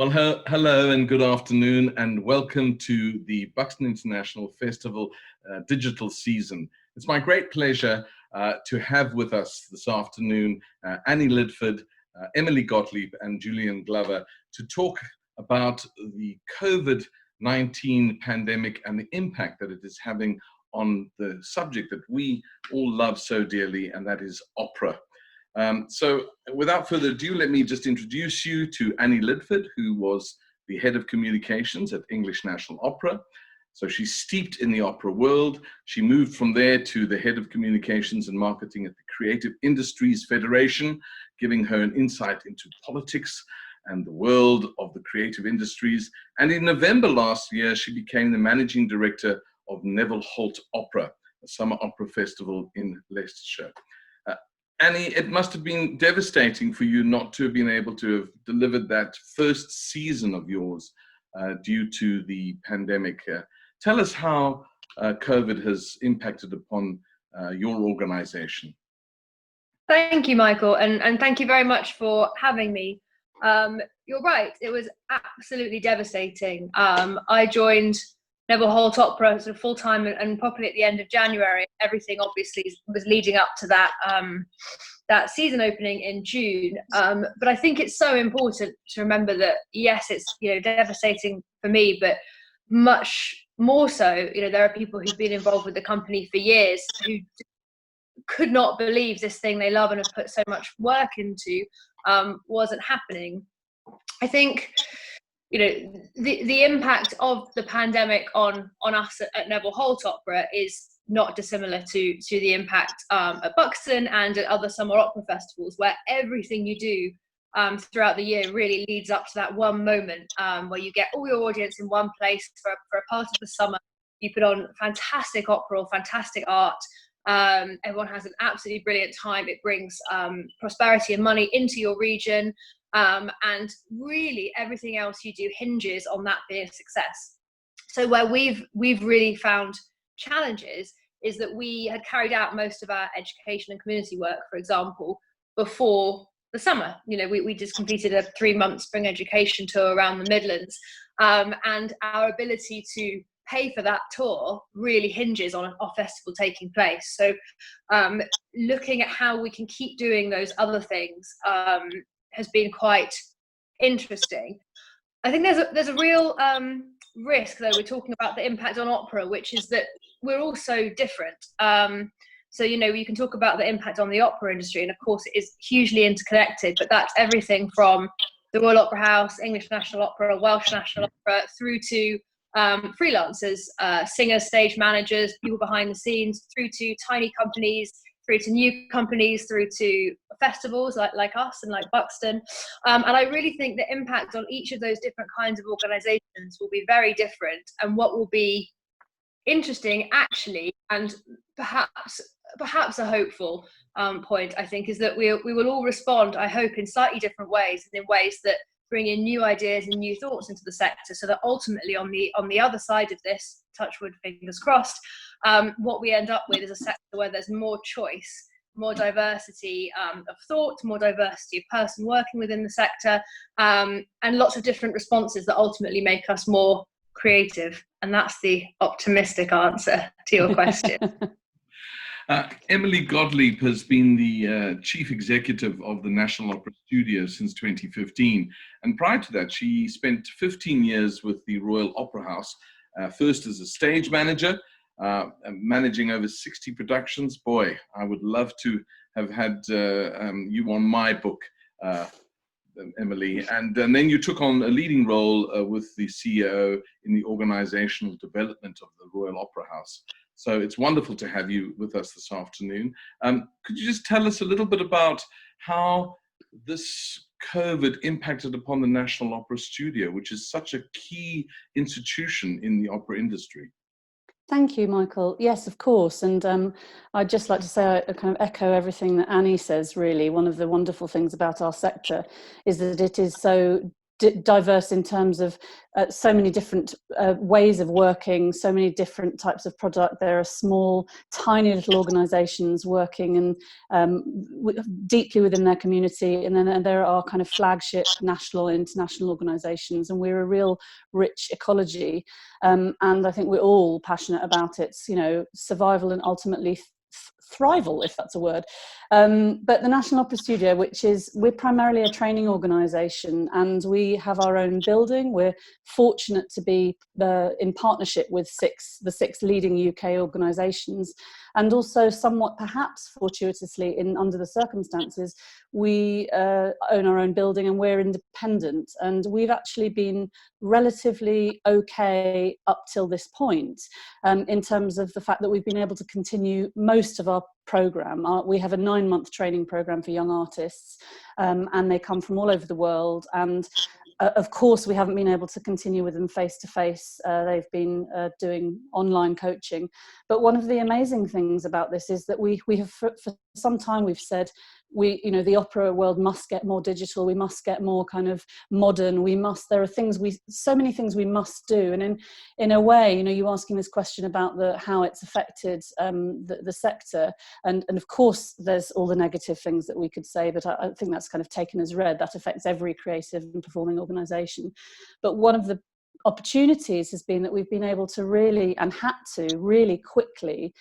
Hello and good afternoon, and welcome to the Buxton International Festival digital season. It's my great pleasure to have with us this afternoon Annie Lydford, Emily Gottlieb, and Julian Glover to talk about the COVID-19 pandemic and the impact that it is having on the subject that we all love so dearly, and that is opera. So without further ado, let me just introduce you to Annie Lydford, who was the head of communications at English National Opera. So she's steeped in the opera world. She moved from there to the head of communications and marketing at the Creative Industries Federation, giving her an insight into politics and the world of the creative industries. And in November last year, she became the managing director of Nevill Holt Opera, a summer opera festival in Leicestershire. Annie, it must have been devastating for you not to have been able to have delivered that first season of yours due to the pandemic. Tell us how COVID has impacted upon your organization. Thank you, Michael, and thank you very much for having me. You're right, it was absolutely devastating. I joined Nevill Holt Opera sort of full-time and properly at the end of January. Everything obviously was leading up to that that season opening in June. But I think it's so important to remember that yes, it's devastating for me, but much more so, there are people who've been involved with the company for years who could not believe this thing they love and have put so much work into wasn't happening. I think the impact of the pandemic on us at Nevill Holt Opera is not dissimilar to the impact at Buxton and at other summer opera festivals, where everything you do throughout the year really leads up to that one moment where you get all your audience in one place for a part of the summer. You put on fantastic opera or fantastic art. Everyone has an absolutely brilliant time. It brings prosperity and money into your region. And really everything else you do hinges on that being a success. So where we've really found challenges is that we had carried out most of our education and community work, for example, before the summer. We just completed a 3-month spring education tour around the Midlands, and our ability to pay for that tour really hinges on a festival taking place. So looking at how we can keep doing those other things has been quite interesting. I think there's a real risk, though. We're talking about the impact on opera, which is that we're all so different. So you can talk about the impact on the opera industry, and of course it is hugely interconnected, but that's everything from the Royal Opera House, English National Opera, Welsh National Opera, through to freelancers, singers, stage managers, people behind the scenes, through to tiny companies, through to new companies, through to festivals like us and like Buxton. And I really think the impact on each of those different kinds of organisations will be very different. And what will be interesting, actually, and perhaps a hopeful point, I think, is that we will all respond, I hope, in slightly different ways, and in ways that bring in new ideas and new thoughts into the sector, so that ultimately on the other side of this, touch wood, fingers crossed, what we end up with is a sector where there's more choice, more diversity of thought, more diversity of person working within the sector, and lots of different responses that ultimately make us more creative. And that's the optimistic answer to your question. Emily Gottlieb has been the chief executive of the National Opera Studio since 2015. And prior to that, she spent 15 years with the Royal Opera House, first as a stage manager, managing over 60 productions. Boy, I would love to have had you on my book, Emily. And then you took on a leading role with the CEO in the organizational development of the Royal Opera House. So it's wonderful to have you with us this afternoon. Could you just tell us a little bit about how this COVID impacted upon the National Opera Studio, which is such a key institution in the opera industry? Thank you, Michael. Yes, of course. And I'd just like to say I kind of echo everything that Annie says, really. One of the wonderful things about our sector is that it is so diverse in terms of so many different ways of working, so many different types of product. There are small, tiny little organisations working deeply within their community, and then there are kind of flagship national and international organisations, and we're a real rich ecology. And I think we're all passionate about its, survival and ultimately thrival, if that's a word. But the National Opera Studio, we're primarily a training organisation, and we have our own building. We're fortunate to be in partnership with the six leading UK organisations, and also somewhat perhaps fortuitously under the circumstances, we own our own building and we're independent, and we've actually been relatively okay up till this point, in terms of the fact that we've been able to continue most of our program. We have a 9-month training program for young artists, and they come from all over the world, and of course we haven't been able to continue with them face to face. They've been doing online coaching, but one of the amazing things about this is that we have for some time we've said the opera world must get more digital, we must get more kind of modern, there are so many things we must do. And in a way, you asking this question about how it's affected the sector, and of course there's all the negative things that we could say, but I think that's kind of taken as read. That affects every creative and performing organisation. But one of the opportunities has been that we've been able to really, and had to really quickly,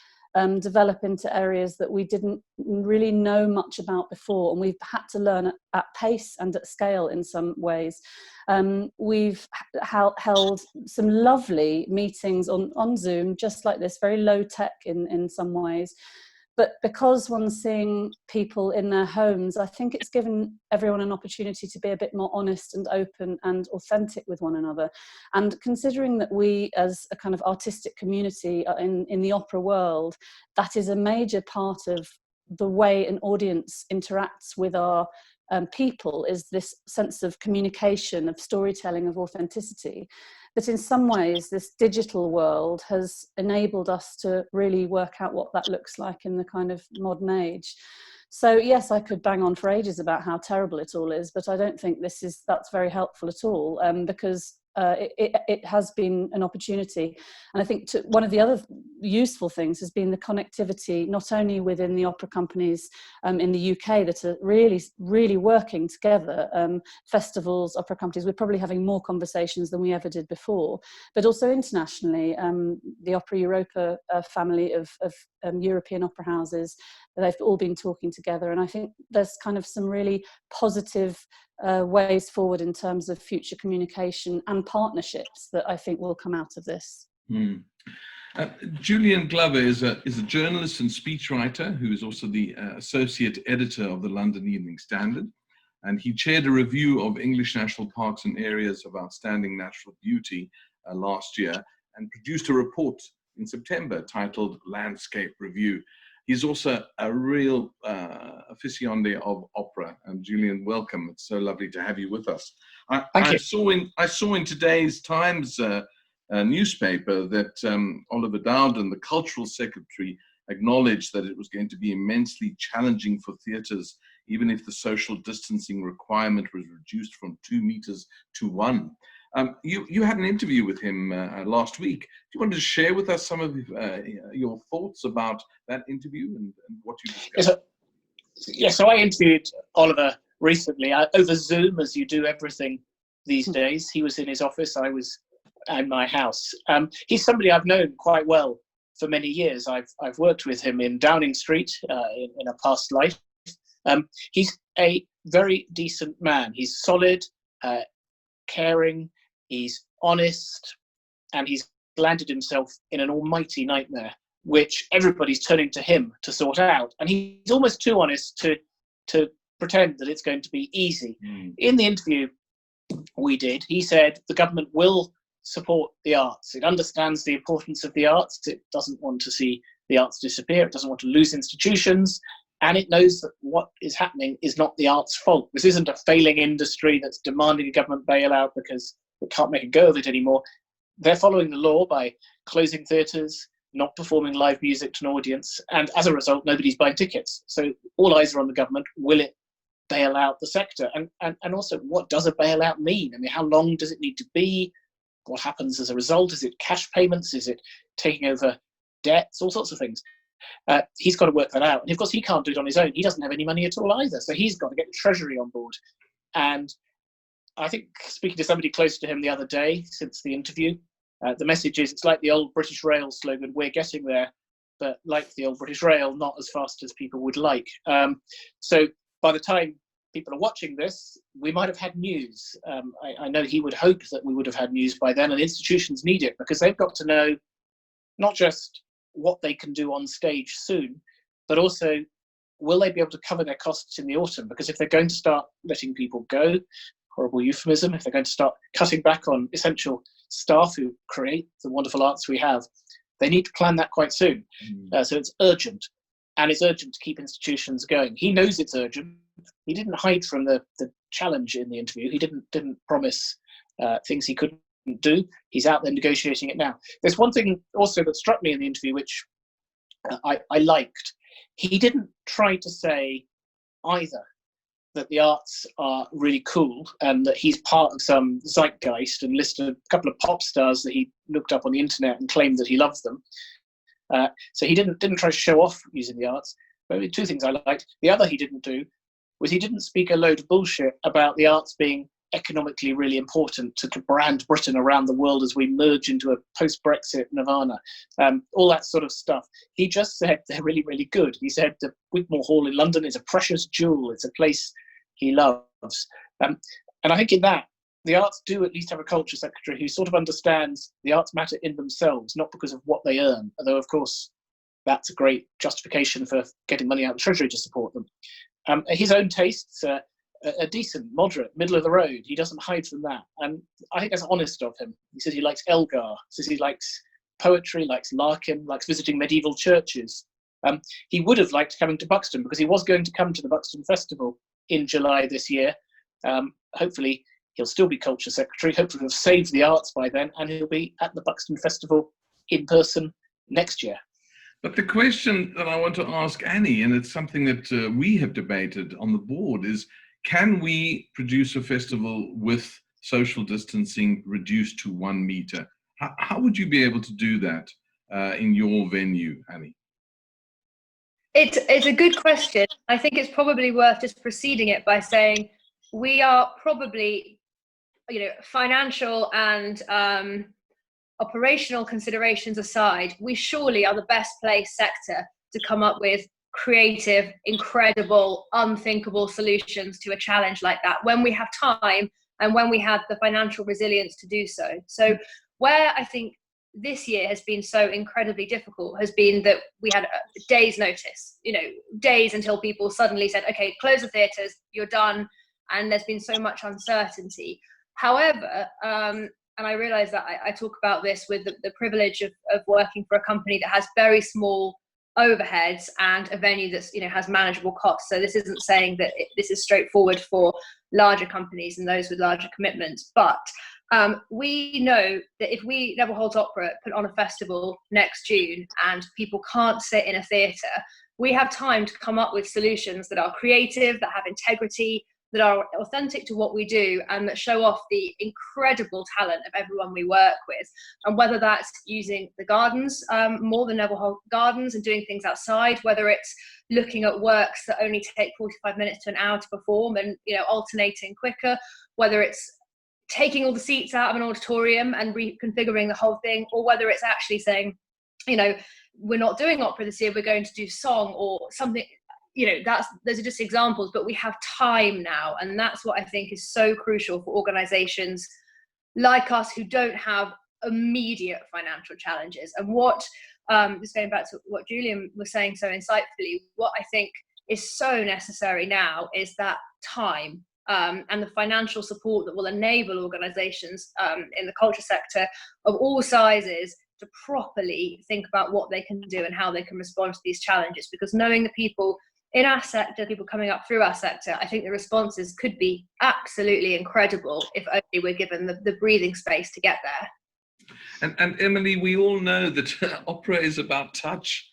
develop into areas that we didn't really know much about before, and we've had to learn at pace and at scale in some ways. We've held some lovely meetings on Zoom, just like this, very low tech in some ways. But because one's seeing people in their homes, I think it's given everyone an opportunity to be a bit more honest and open and authentic with one another. And considering that we, as a kind of artistic community in the opera world, that is a major part of the way an audience interacts with our people, is this sense of communication, of storytelling, of authenticity, that in some ways this digital world has enabled us to really work out what that looks like in the kind of modern age. So yes, I could bang on for ages about how terrible it all is, but I don't think that's very helpful at all, because it has been an opportunity. And I think one of the other useful things has been the connectivity, not only within the opera companies in the UK that are really, really working together, festivals, opera companies. We're probably having more conversations than we ever did before, but also internationally, the Opera Europa family of European opera houses, they've all been talking together. And I think there's kind of some really positive ways forward in terms of future communication and partnerships that I think will come out of this. Julian Glover is a journalist and speechwriter who is also the associate editor of the London Evening Standard, and he chaired a review of English national parks and areas of outstanding natural beauty last year, and produced a report in September titled Landscape Review. He's also a real aficionado of opera. And Julian, welcome. It's so lovely to have you with us. I saw in today's Times newspaper that Oliver Dowden, the cultural secretary, acknowledged that it was going to be immensely challenging for theatres, even if the social distancing requirement was reduced from 2 meters to 1. You had an interview with him last week. Do you want to share with us some of your thoughts about that interview and what you discussed? So I interviewed Oliver recently over Zoom, as you do everything these days. He was in his office, I was in my house. He's somebody I've known quite well for many years. I've worked with him in Downing Street in a past life. He's a very decent man. He's solid, caring, he's honest, and he's landed himself in an almighty nightmare, which everybody's turning to him to sort out. And he's almost too honest to pretend that it's going to be easy. In the interview we did, he said the government will support the arts. It understands the importance of the arts. It doesn't want to see the arts disappear. It doesn't want to lose institutions. And it knows that what is happening is not the arts' fault. This isn't a failing industry that's demanding a government bailout because we can't make a go of it anymore. They're following the law by closing theatres, not performing live music to an audience, and as a result, nobody's buying tickets. So all eyes are on the government. Will it bail out the sector? And also, what does a bailout mean? I mean, how long does it need to be? What happens as a result? Is it cash payments? Is it taking over debts? All sorts of things. He's got to work that out. And of course, he can't do it on his own. He doesn't have any money at all either. So he's got to get the Treasury on board. And I think, speaking to somebody close to him the other day since the interview, the message is, it's like the old British Rail slogan, we're getting there, but like the old British Rail, not as fast as people would like. So by the time people are watching this, we might have had news. I know he would hope that we would have had news by then, and institutions need it because they've got to know not just what they can do on stage soon, but also, will they be able to cover their costs in the autumn? Because if they're going to start letting people go, horrible euphemism, if they're going to start cutting back on essential staff who create the wonderful arts we have, they need to plan that quite soon. So it's urgent, and it's urgent to keep institutions going. He knows it's urgent. He didn't hide from the challenge in the interview. He didn't promise things he couldn't do. He's out there negotiating it now. There's one thing also that struck me in the interview, which I liked. He didn't try to say either that the arts are really cool and that he's part of some zeitgeist and listed a couple of pop stars that he looked up on the internet and claimed that he loves them. So he didn't try to show off using the arts. But two things I liked. The other he didn't do was he didn't speak a load of bullshit about the arts being economically really important to brand Britain around the world as we merge into a post-Brexit nirvana, all that sort of stuff. He just said they're really, really good. He said the Wigmore Hall in London is a precious jewel. It's a place he loves. And I think in that, the arts do at least have a culture secretary who sort of understands the arts matter in themselves, not because of what they earn, although of course that's a great justification for getting money out of the Treasury to support them. His own tastes are decent, moderate, middle of the road. He doesn't hide from that. And I think that's honest of him. He says he likes Elgar, says he likes poetry, likes Larkin, likes visiting medieval churches. He would have liked coming to Buxton because he was going to come to the Buxton Festival in July this year. Hopefully he'll still be Culture Secretary. Hopefully he'll have saved the arts by then and he'll be at the Buxton Festival in person next year. But the question that I want to ask Annie, and it's something that we have debated on the board, is can we produce a festival with social distancing reduced to 1 meter? How would you be able to do that in your venue, Annie? It's a good question. I think it's probably worth just preceding it by saying we are probably, financial and operational considerations aside, we surely are the best placed sector to come up with creative, incredible, unthinkable solutions to a challenge like that when we have time and when we have the financial resilience to do so. So where I think this year has been so incredibly difficult has been that we had a day's notice, days until people suddenly said, okay, close the theatres, you're done. And there's been so much uncertainty. However, and I realize that I talk about this with the privilege of working for a company that has very small overheads and a venue that's has manageable costs. So this isn't saying that this is straightforward for larger companies and those with larger commitments. But we know that if we, Nevill Holt Opera, put on a festival next June and people can't sit in a theatre, we have time to come up with solutions that are creative, that have integrity, that are authentic to what we do and that show off the incredible talent of everyone we work with. And whether that's using the gardens, more than Nevill Holt Gardens, and doing things outside, whether it's looking at works that only take 45 minutes to an hour to perform and alternating quicker, whether it's taking all the seats out of an auditorium and reconfiguring the whole thing, or whether it's actually saying, we're not doing opera this year, we're going to do song or something. Those are just examples, but we have time now. And that's what I think is so crucial for organizations like us who don't have immediate financial challenges. And what, just going back to what Julian was saying so insightfully, what I think is so necessary now is that time and the financial support that will enable organizations in the culture sector of all sizes to properly think about what they can do and how they can respond to these challenges. Because knowing the people in our sector, people coming up through our sector, I think the responses could be absolutely incredible if only we're given the breathing space to get there. And Emily, we all know that opera is about touch.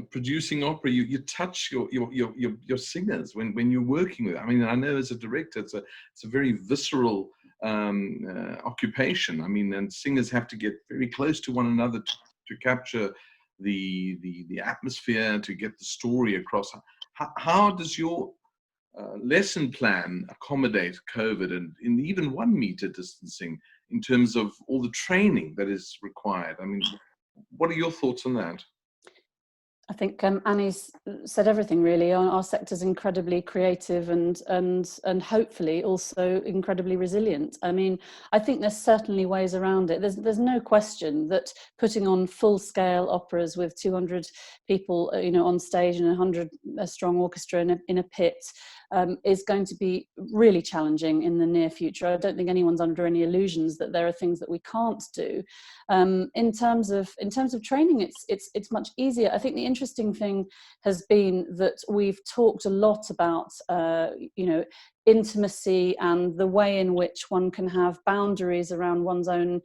producing opera, you touch your singers when you're working with them. I mean, I know as a director, it's a very visceral occupation. I mean, and singers have to get very close to one another to capture the atmosphere, to get the story across. How does your lesson plan accommodate COVID and in even 1 meter distancing in terms of all the training that is required? I mean, what are your thoughts on that? I think Annie's said everything really. Our sector's incredibly creative and hopefully also incredibly resilient. I mean, I think there's certainly ways around it. There's no question that putting on full-scale operas with 200 people, on stage and 100 strong orchestra in a pit is going to be really challenging in the near future. I don't think anyone's under any illusions that there are things that we can't do. In terms of training, it's much easier. I think the interesting thing has been that we've talked a lot about intimacy and the way in which one can have boundaries around one's own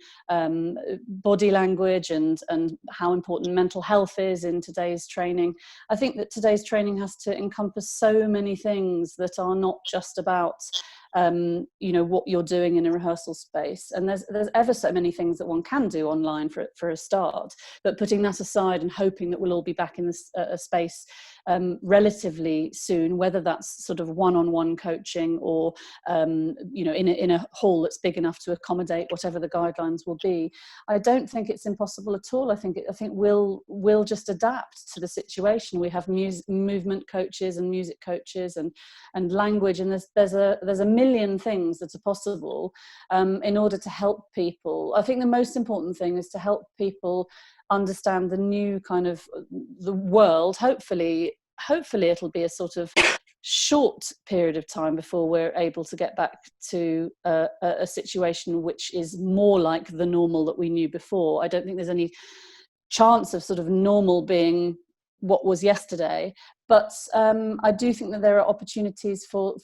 body language and how important mental health is in today's training. I think that today's training has to encompass so many things that are not just about what you're doing in a rehearsal space. And there's ever so many things that one can do online for a start, but putting that aside and hoping that we'll all be back in this space relatively soon, whether that's sort of one-on-one coaching or in a hall that's big enough to accommodate whatever the guidelines will be. I don't think it's impossible at all. I think we'll just adapt to the situation. We have movement coaches and music coaches and language, and there's a million things that are possible in order to help people. I think the most important thing is to help people understand the new kind of the world. Hopefully it'll be a sort of short period of time before we're able to get back to a situation which is more like the normal that we knew before. I don't think there's any chance of sort of normal being what was yesterday, but I do think that there are opportunities for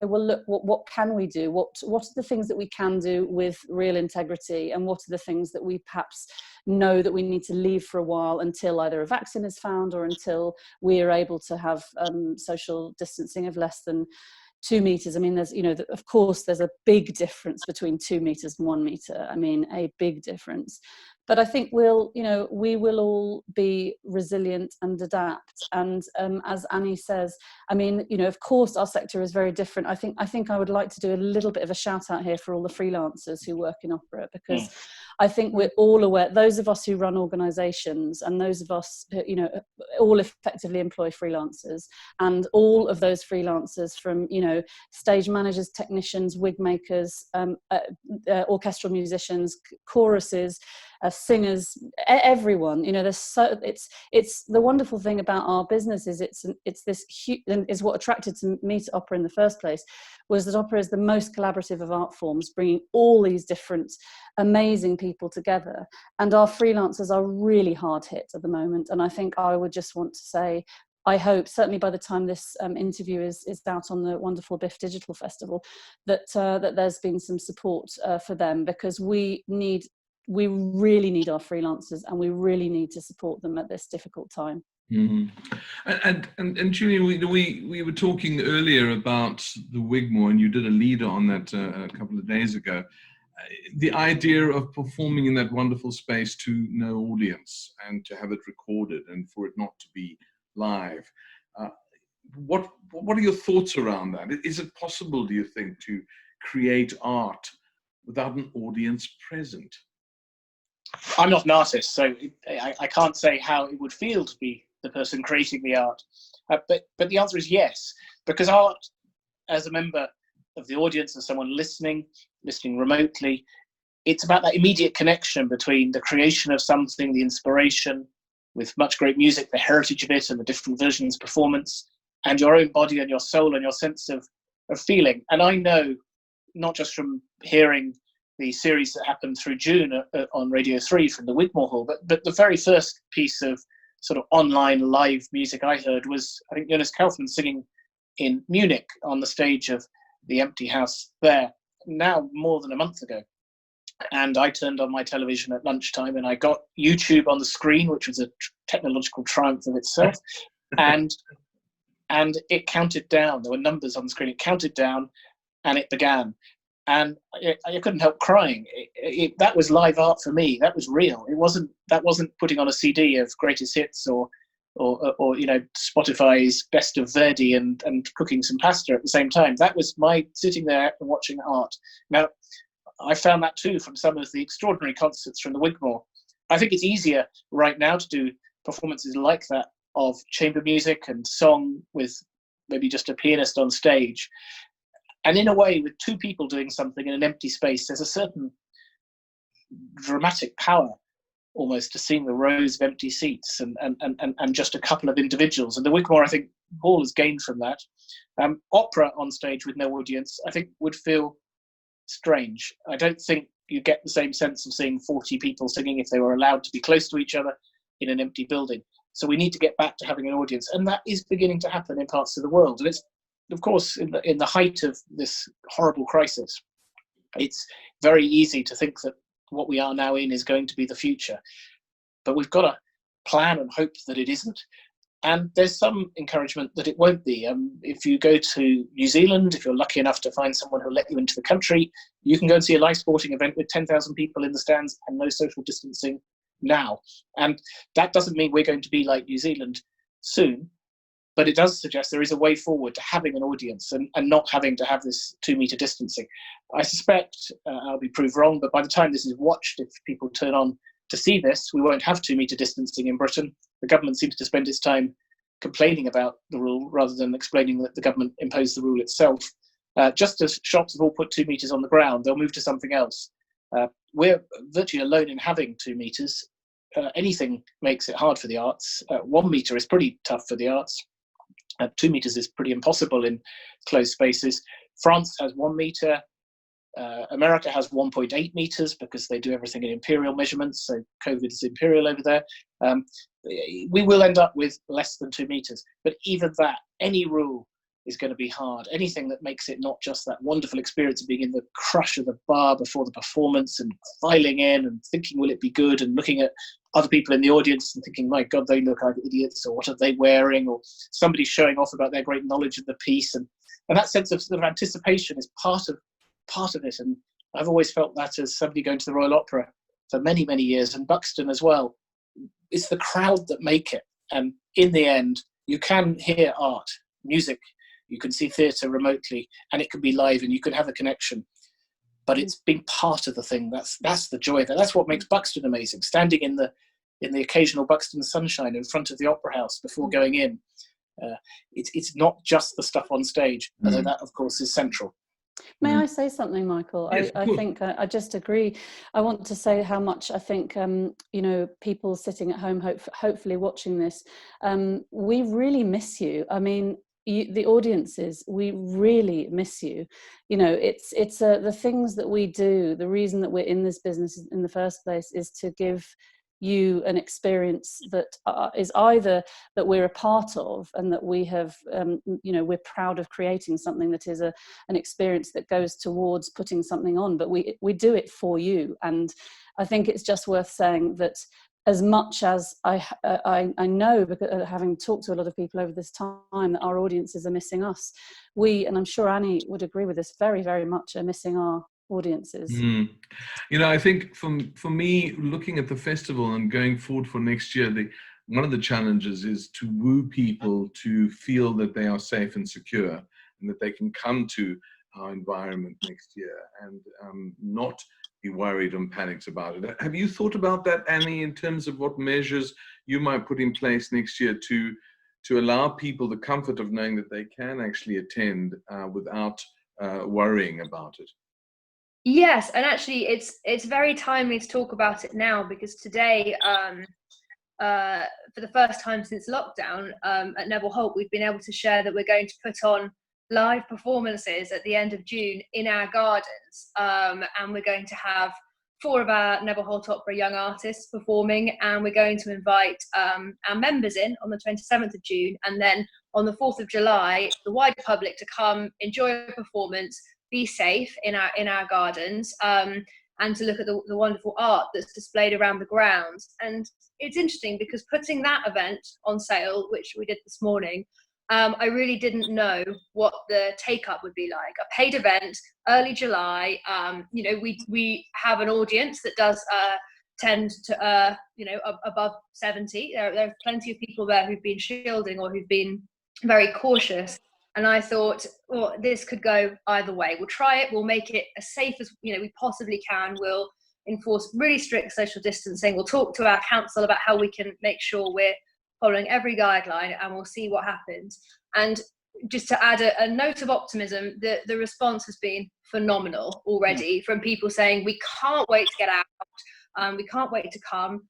well, look, what can we do? What are the things that we can do with real integrity, and what are the things that we perhaps know that we need to leave for a while until either a vaccine is found or until we are able to have social distancing of less than 2 meters. I mean, there's, of course, there's a big difference between 2 meters and 1 meter. I mean, a big difference. But I think we will all be resilient and adapt. And as Annie says, I mean, of course, our sector is very different. I think I would like to do a little bit of a shout out here for all the freelancers who work in opera, because I think we're all aware, those of us who run organisations and those of us who, all effectively employ freelancers, and all of those freelancers from, stage managers, technicians, wig makers, orchestral musicians, choruses, singers, everyone, it's the wonderful thing about our business is it's this huge, and is what attracted me to opera in the first place, was that opera is the most collaborative of art forms, bringing all these different amazing people together. And our freelancers are really hard hit at the moment. And I think I would just want to say, I hope, certainly by the time this interview is out on the wonderful BIFF Digital Festival, that there's been some support for them, because we really need our freelancers, and we really need to support them at this difficult time. Mm-hmm. And Julian, we were talking earlier about the Wigmore, and you did a leader on that a couple of days ago. The idea of performing in that wonderful space to no audience and to have it recorded and for it not to be live. What are your thoughts around that? Is it possible, do you think, to create art without an audience present? I'm not an artist, so I can't say how it would feel to be the person creating the art. But the answer is yes, because art, as a member of the audience and someone listening remotely, it's about that immediate connection between the creation of something, the inspiration, with much great music, the heritage of it and the different versions, performance, and your own body and your soul and your sense of feeling. And I know, not just from hearing the series that happened through June on Radio 3 from the Wigmore Hall, but the very first piece of sort of online live music I heard was, I think, Jonas Kaufmann singing in Munich on the stage of the Empty House there, now more than a month ago. And I turned on my television at lunchtime, and I got YouTube on the screen, which was a technological triumph of itself. And it counted down. There were numbers on the screen. It counted down, and it began. And I couldn't help crying. That was live art for me. That was real. That wasn't putting on a CD of greatest hits or Spotify's best of Verdi and cooking some pasta at the same time. That was my sitting there and watching art. Now, I found that too from some of the extraordinary concerts from the Wigmore. I think it's easier right now to do performances like that of chamber music and song with maybe just a pianist on stage. And in a way, with two people doing something in an empty space, there's a certain dramatic power almost to seeing the rows of empty seats and just a couple of individuals. And the Wigmore, I think, Hall has gained from that. Opera on stage with no audience, I think, would feel strange. I don't think you get the same sense of seeing 40 people singing if they were allowed to be close to each other in an empty building. So we need to get back to having an audience. And that is beginning to happen in parts of the world. And it's, of course, in the height of this horrible crisis, it's very easy to think that what we are now in is going to be the future. But we've got to plan and hope that it isn't. And there's some encouragement that it won't be. If you go to New Zealand, if you're lucky enough to find someone who'll let you into the country, you can go and see a live sporting event with 10,000 people in the stands and no social distancing now. And that doesn't mean we're going to be like New Zealand soon, but it does suggest there is a way forward to having an audience and not having to have this 2-meter distancing. I suspect I'll be proved wrong, but by the time this is watched, if people turn on to see this, we won't have 2-meter distancing in Britain. The government seems to spend its time complaining about the rule rather than explaining that the government imposed the rule itself. Just as shops have all put 2 meters on the ground, they'll move to something else. We're virtually alone in having 2 meters. Anything makes it hard for the arts. 1 meter is pretty tough for the arts. 2 meters is pretty impossible in closed spaces. France has 1 meter. America has 1.8 meters because they do everything in imperial measurements, so COVID is imperial over there. We will end up with less than 2 meters, but even that, any rule is going to be hard. Anything that makes it not just that wonderful experience of being in the crush of the bar before the performance and filing in and thinking, will it be good, and looking at other people in the audience and thinking, my God, they look like idiots, or what are they wearing, or somebody showing off about their great knowledge of the piece. And that sense of sort of anticipation is part of it. And I've always felt that as somebody going to the Royal Opera for many, many years, and Buxton as well. It's the crowd that make it. And in the end, you can hear art, music, you can see theatre remotely, and it can be live and you can have a connection. But it's being part of the thing. That's the joy of it. That's what makes Buxton amazing. Standing in the occasional Buxton sunshine in front of the Opera House before going in. It's not just the stuff on stage, although that, of course, is central. May I say something, Michael? Yes, I think I just agree. I want to say how much I think, people sitting at home, hopefully watching this, we really miss you. I mean, the audiences, we really miss you. It's the things that we do. The reason that we're in this business in the first place is to give you an experience that is either that we're a part of and that we have, we're proud of creating something that is an experience that goes towards putting something on, but we do it for you. And I think it's just worth saying that as much as I know, because having talked to a lot of people over this time, that our audiences are missing us, and I'm sure Annie would agree with this, very, very much are missing our audiences. I think for me, looking at the festival and going forward for next year, one of the challenges is to woo people to feel that they are safe and secure and that they can come to our environment next year and not be worried and panicked about it. Have you thought about that, Annie, in terms of what measures you might put in place next year to allow people the comfort of knowing that they can actually attend without worrying about it? Yes, and actually it's very timely to talk about it now, because today, for the first time since lockdown, at Nevill Holt, we've been able to share that we're going to put on live performances at the end of June in our gardens, and we're going to have 4 of our Nevill Holt Opera young artists performing, and we're going to invite our members in on the 27th of June, and then on the 4th of July, the wider public to come enjoy a performance, be safe in our gardens. and to look at the wonderful art that's displayed around the grounds. And it's interesting because putting that event on sale, which we did this morning, I really didn't know what the take-up would be like. A paid event, early July, we have an audience that does tend to, above 70. There are plenty of people there who've been shielding or who've been very cautious. And I thought, well, this could go either way. We'll try it. We'll make it as safe as we possibly can. We'll enforce really strict social distancing. We'll talk to our council about how we can make sure we're following every guideline, and we'll see what happens. And just to add a note of optimism, the response has been phenomenal already from people saying, we can't wait to get out. We can't wait to come.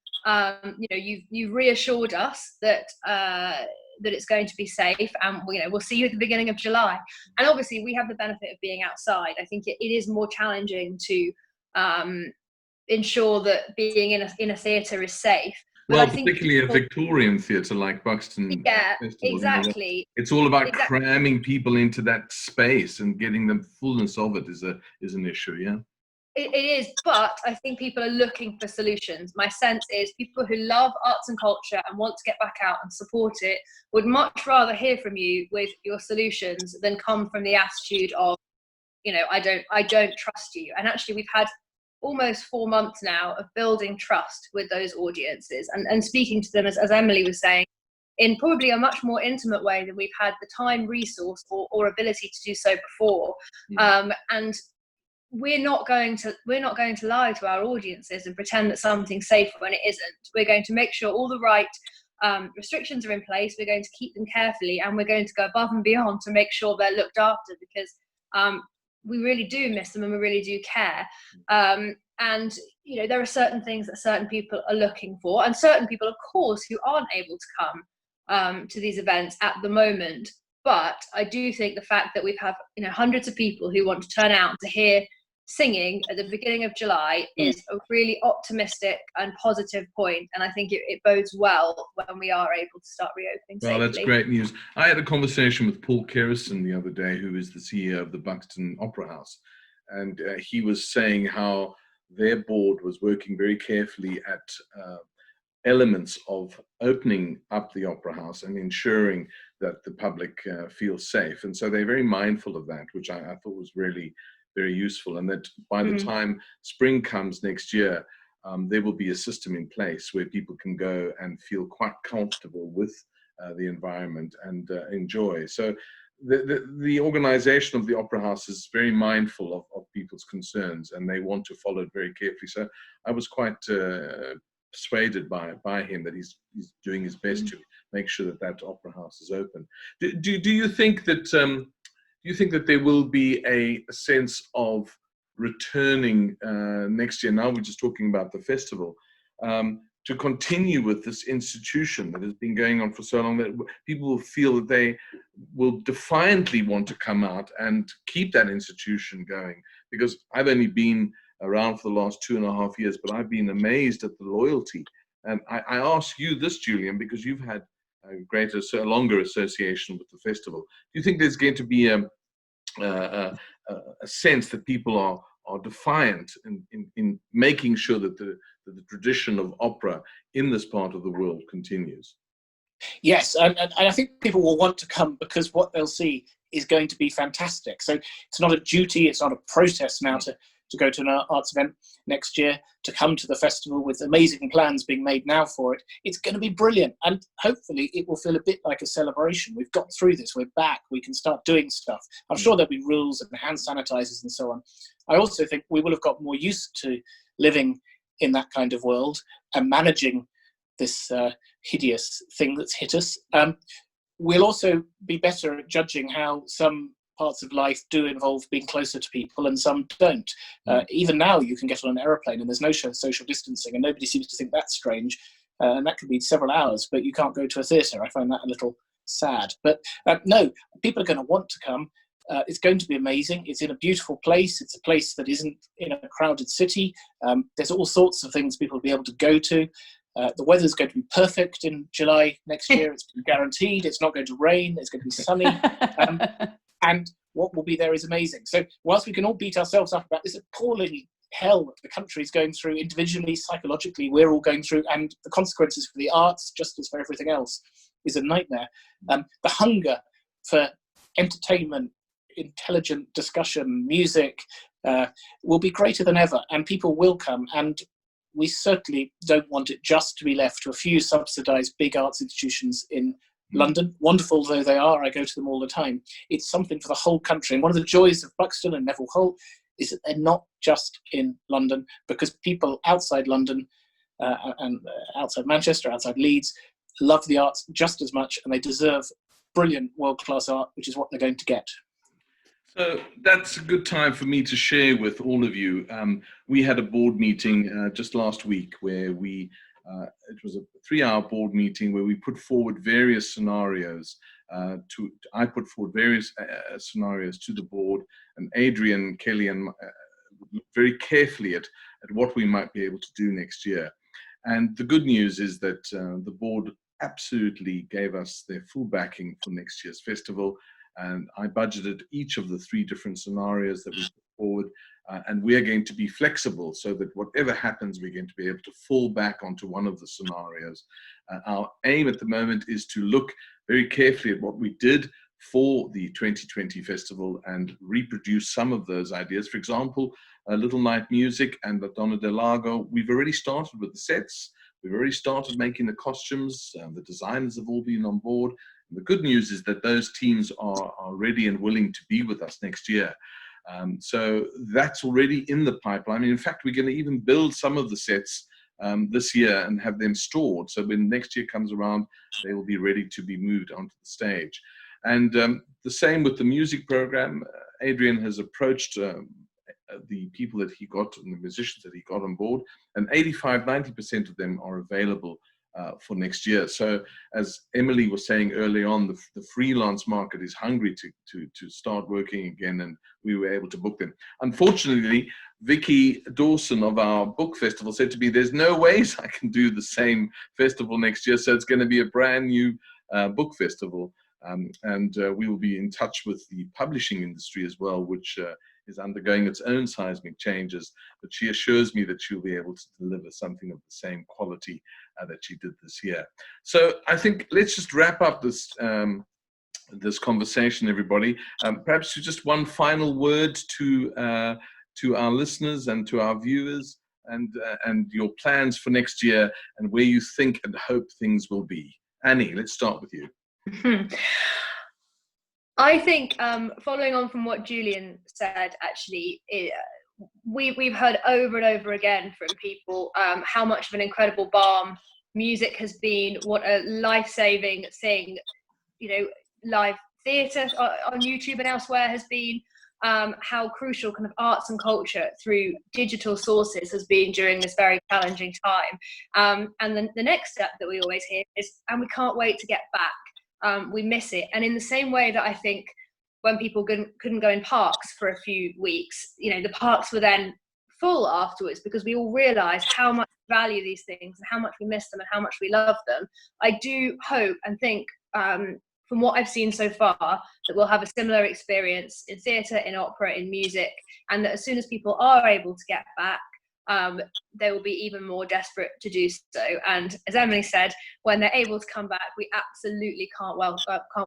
You've reassured us that it's going to be safe, and we'll see you at the beginning of July. And obviously we have the benefit of being outside. I think it is more challenging to ensure that being in a theatre is safe. Well, particularly a Victorian theatre like Buxton. Yeah, Festival, exactly. It's all about cramming people into that space and getting the fullness of it is an issue, yeah? It is, but I think people are looking for solutions. My sense is people who love arts and culture and want to get back out and support it would much rather hear from you with your solutions than come from the attitude of, I don't trust you. And actually, we've had almost 4 months now of building trust with those audiences and speaking to them, as Emily was saying, in probably a much more intimate way than we've had the time, resource, or ability to do so before. And we're not going to lie to our audiences and pretend that something's safe when it isn't. We're going to make sure all the right restrictions are in place. We're going to keep them carefully, and we're going to go above and beyond to make sure they're looked after, because we really do miss them and we really do care. And there are certain things that certain people are looking for, and certain people, of course, who aren't able to come to these events at the moment. But I do think the fact that we've had hundreds of people who want to turn out to hear singing at the beginning of July is a really optimistic and positive point, and I think it bodes well when we are able to start reopening safely. Well, that's great news. I had a conversation with Paul Kerrison the other day, who is the CEO of the Buxton Opera House, and he was saying how their board was working very carefully at elements of opening up the Opera House and ensuring that the public feels safe, and so they're very mindful of that, which I thought was really very useful, and that by the time spring comes next year, there will be a system in place where people can go and feel quite comfortable with the environment and enjoy. So the organization of the Opera House is very mindful of people's concerns, and they want to follow it very carefully. So I was quite persuaded by him that he's doing his best to make sure that Opera House is open. Do you think that there will be a sense of returning next year? Now we're just talking about the festival, to continue with this institution that has been going on for so long, that people will feel that they will defiantly want to come out and keep that institution going. Because I've only been around for the last 2.5 years, but I've been amazed at the loyalty. And I ask you this, Julian, because you've had a longer association with the festival. Do you think there's going to be a sense that people are defiant in making sure that the tradition of opera in this part of the world continues? Yes, and I think people will want to come because what they'll see is going to be fantastic. So it's not a duty, it's not a protest now to go to an arts event next year, to come to the festival with amazing plans being made now for it. It's going to be brilliant, and hopefully it will feel a bit like a celebration. We've got through this, we're back, we can start doing stuff. I'm sure there'll be rules and hand sanitizers and so on. I also think we will have got more used to living in that kind of world and managing this hideous thing that's hit us. We'll also be better at judging how some parts of life do involve being closer to people and some don't. Even now you can get on an aeroplane and there's no social distancing, and nobody seems to think that's strange, and that could be several hours, but you can't go to a theatre. I find that a little sad. But no, people are going to want to come. It's going to be amazing. It's in a beautiful place. It's a place that isn't in a crowded city. There's all sorts of things people will be able to go to. The weather's going to be perfect in July next year. It's guaranteed. It's not going to rain. It's going to be sunny. And what will be there is amazing. So whilst we can all beat ourselves up about this appalling hell the country's going through individually, psychologically, we're all going through, and the consequences for the arts, just as for everything else, is a nightmare. The hunger for entertainment, intelligent discussion, music, will be greater than ever, and people will come. And we certainly don't want it just to be left to a few subsidised big arts institutions in London. Wonderful though they are, I go to them all the time. It's something for the whole country. And one of the joys of Buxton and Nevill Holt is that they're not just in London, because people outside London and outside Manchester, outside Leeds, love the arts just as much, and they deserve brilliant world-class art, which is what they're going to get. So that's a good time for me to share with all of you. We had a board meeting just last week where it was a 3-hour board meeting where we put forward various scenarios. I put forward various scenarios to the board, and Adrian, Kelly, and looked very carefully at what we might be able to do next year. And the good news is that the board absolutely gave us their full backing for next year's festival. And I budgeted each of the 3 different scenarios that we put forward, and we are going to be flexible so that whatever happens, we're going to be able to fall back onto one of the scenarios. Our aim at the moment is to look very carefully at what we did for the 2020 festival and reproduce some of those ideas. For example, Little Night Music and La Donna del Lago, we've already started with the sets. We've already started making the costumes. The designers have all been on board. The good news is that those teams are ready and willing to be with us next year. So that's already in the pipeline. I mean, in fact, we're going to even build some of the sets this year and have them stored. So when next year comes around, they will be ready to be moved onto the stage. And the same with the music program. Adrian has approached the people that he got and the musicians that he got on board, and 85–90% of them are available for next year. So as Emily was saying early on, the freelance market is hungry to start working again, and we were able to book them. Unfortunately, Vicky Dawson of our book festival said to me, there's no ways I can do the same festival next year, so it's going to be a brand new book festival. And we will be in touch with the publishing industry as well, which is undergoing its own seismic changes, but she assures me that she'll be able to deliver something of the same quality that she did this year. So I think let's just wrap up this this conversation, everybody. Perhaps just one final word to our listeners and to our viewers, and your plans for next year and where you think and hope things will be. Annie, let's start with you. I think, following on from what Julian said, actually, we've heard over and over again from people how much of an incredible balm music has been, what a life-saving thing, live theatre on YouTube and elsewhere has been, how crucial kind of arts and culture through digital sources has been during this very challenging time. And then the next step that we always hear is, and we can't wait to get back. We miss it. And in the same way that I think when people couldn't go in parks for a few weeks, the parks were then full afterwards because we all realised how much we value these things and how much we miss them and how much we love them. I do hope and think, from what I've seen so far, that we'll have a similar experience in theatre, in opera, in music, and that as soon as people are able to get back, they will be even more desperate to do so. And as Emily said, when they're able to come back, we absolutely can't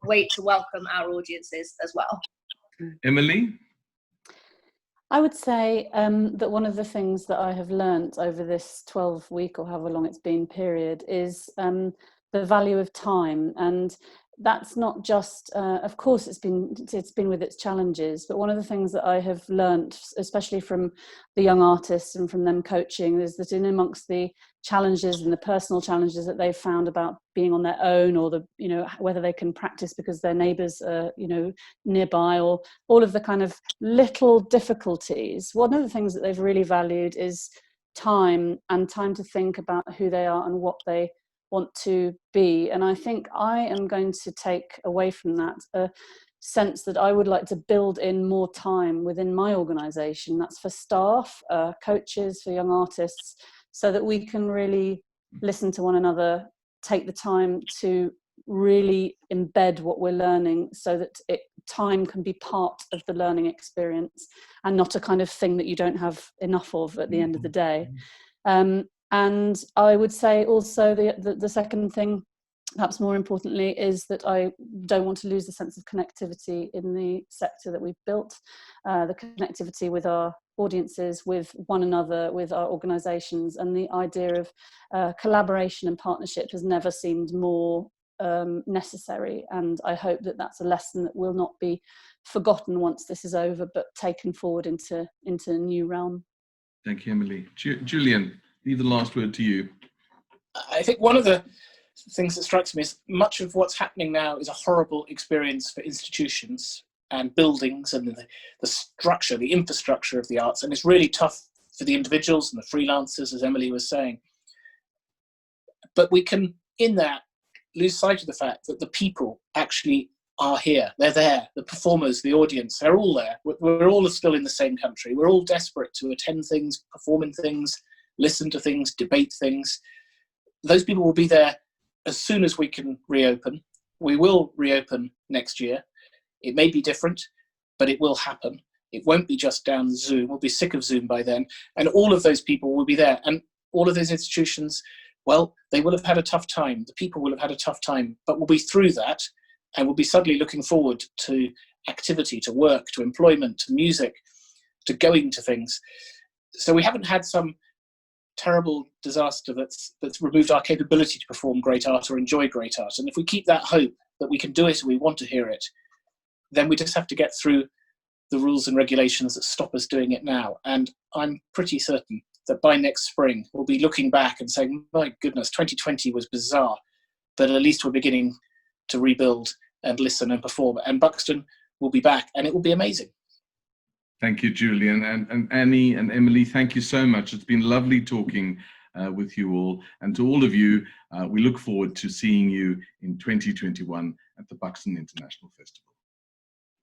wait to welcome our audiences as well. Emily? I would say that one of the things that I have learnt over this 12-week or however long it's been period is the value of time. And that's not just, of course, it's been with its challenges, but one of the things that I have learnt, especially from the young artists and from them coaching, is that in amongst the challenges and the personal challenges that they've found about being on their own, or whether they can practice because their neighbours are nearby, or all of the kind of little difficulties, one of the things that they've really valued is time, and time to think about who they are and what they want to be. And I think I am going to take away from that a sense that I would like to build in more time within my organisation. That's for staff, coaches, for young artists, so that we can really listen to one another, take the time to really embed what we're learning so that time can be part of the learning experience and not a kind of thing that you don't have enough of at the end of the day. And I would say also the second thing, perhaps more importantly, is that I don't want to lose the sense of connectivity in the sector that we've built, the connectivity with our audiences, with one another, with our organisations, and the idea of collaboration and partnership has never seemed more necessary. And I hope that that's a lesson that will not be forgotten once this is over, but taken forward into a new realm. Thank you, Emily. Julian, leave the last word to you. I think one of the things that strikes me is much of what's happening now is a horrible experience for institutions and buildings and the structure, the infrastructure of the arts. And it's really tough for the individuals and the freelancers, as Emily was saying. But we can, in that, lose sight of the fact that the people actually are here. They're there. The performers, the audience, they're all there. We're all still in the same country. We're all desperate to attend things, perform in things, listen to things, debate things. Those people will be there as soon as we can reopen. We will reopen next year. It may be different, but it will happen. It won't be just down Zoom. We'll be sick of Zoom by then. And all of those people will be there. And all of those institutions, well, they will have had a tough time. The people will have had a tough time, but we'll be through that. And we'll be suddenly looking forward to activity, to work, to employment, to music, to going to things. So we haven't had some terrible disaster that's removed our capability to perform great art or enjoy great art. And if we keep that hope that we can do it and we want to hear it, then we just have to get through the rules and regulations that stop us doing it now. And I'm pretty certain that by next spring, we'll be looking back and saying, my goodness, 2020 was bizarre, but at least we're beginning to rebuild and listen and perform. And Buxton will be back and it will be amazing. Thank you, Julian. And Annie and Emily, thank you so much. It's been lovely talking with you all. And to all of you, we look forward to seeing you in 2021 at the Buxton International Festival.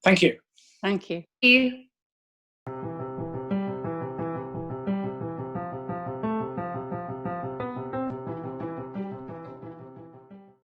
Thank you. Thank you. Thank you.